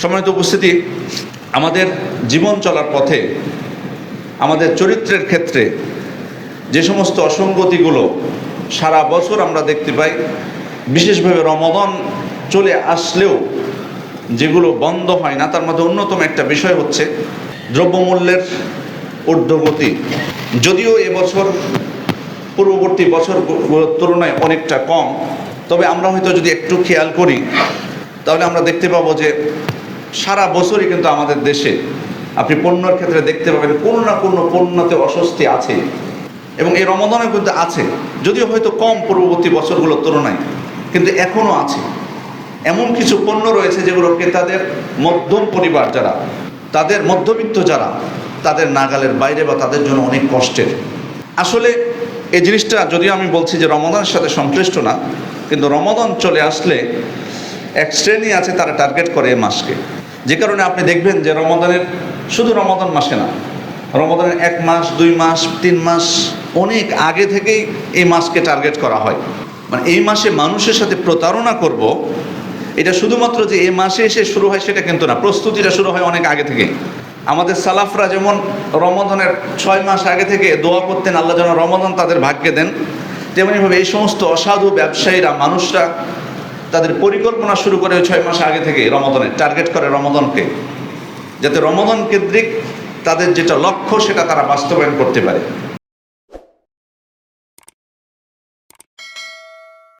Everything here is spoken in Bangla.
সম্মানিত উপস্থিতি, আমাদের জীবন চলার পথে আমাদের চরিত্রের ক্ষেত্রে যে সমস্ত অসঙ্গতিগুলো সারা বছর আমরা দেখতে পাই, বিশেষভাবে রমাদান চলে আসলেও যেগুলো বন্ধ হয় না, তার মধ্যে অন্যতম একটা বিষয় হচ্ছে দ্রব্যমূল্যের ঊর্ধ্বগতি। যদিও এবছর পূর্ববর্তী বছরগুলোর তুলনায় অনেকটা কম, তবে আমরা হয়তো যদি একটু খেয়াল করি তাহলে আমরা দেখতে পাবো যে সারা বছরই কিন্তু আমাদের দেশে আপনি পণ্যের ক্ষেত্রে দেখতে পাবেন কোনো না কোনো পণ্যতে অস্বস্তি আছে, এবং এই রমাদানে কিন্তু আছে, যদিও হয়তো কম পূর্ববর্তী বছরগুলোর তুলনায়, কিন্তু এখনও আছে। এমন কিছু পণ্য রয়েছে যেগুলো ক্রেতাদের মধ্যম পরিবার যারা, তাদের মধ্যবিত্ত যারা, তাদের নাগালের বাইরে বা তাদের জন্য অনেক কষ্টের। আসলে এই জিনিসটা যদিও আমি বলছি যে রমাদানের সাথে সংশ্লিষ্ট না, কিন্তু রমাদান চলে আসলে এক শ্রেণী আছে তারা টার্গেট করে এই মাসকে, যে কারণে আপনি দেখবেন যে রমাদানের শুধু রমাদান মাসে না, রমাদানের 1 মাস 2 মাস 3 মাস অনেক আগে থেকেই এই মাসকে টার্গেট করা হয়। মানে এই মাসে মানুষের সাথে প্রতারণা করব, এটা শুধুমাত্র যে এই মাসে এসে শুরু হয় সেটা কিন্তু না, প্রস্তুতিটা শুরু হয় অনেক আগে থেকে। আমাদের সালাফরা যেমন রমাদানের 6 মাস আগে থেকে দোয়া করতেন আল্লাহ যেন রমাদান তাদের ভাগ্যে দেন, তেমনিভাবে এই সমস্ত অসাধু ব্যবসায়ীরা, মানুষরা তাদের পরিকল্পনা শুরু করে 6 মাস আগে থেকে রমাদানের টার্গেট করে রমাদানকে, যাতে রমাদান কেন্দ্রিক তাদের যেটা লক্ষ্য সেটা তারা বাস্তবায়ন করতে পারে।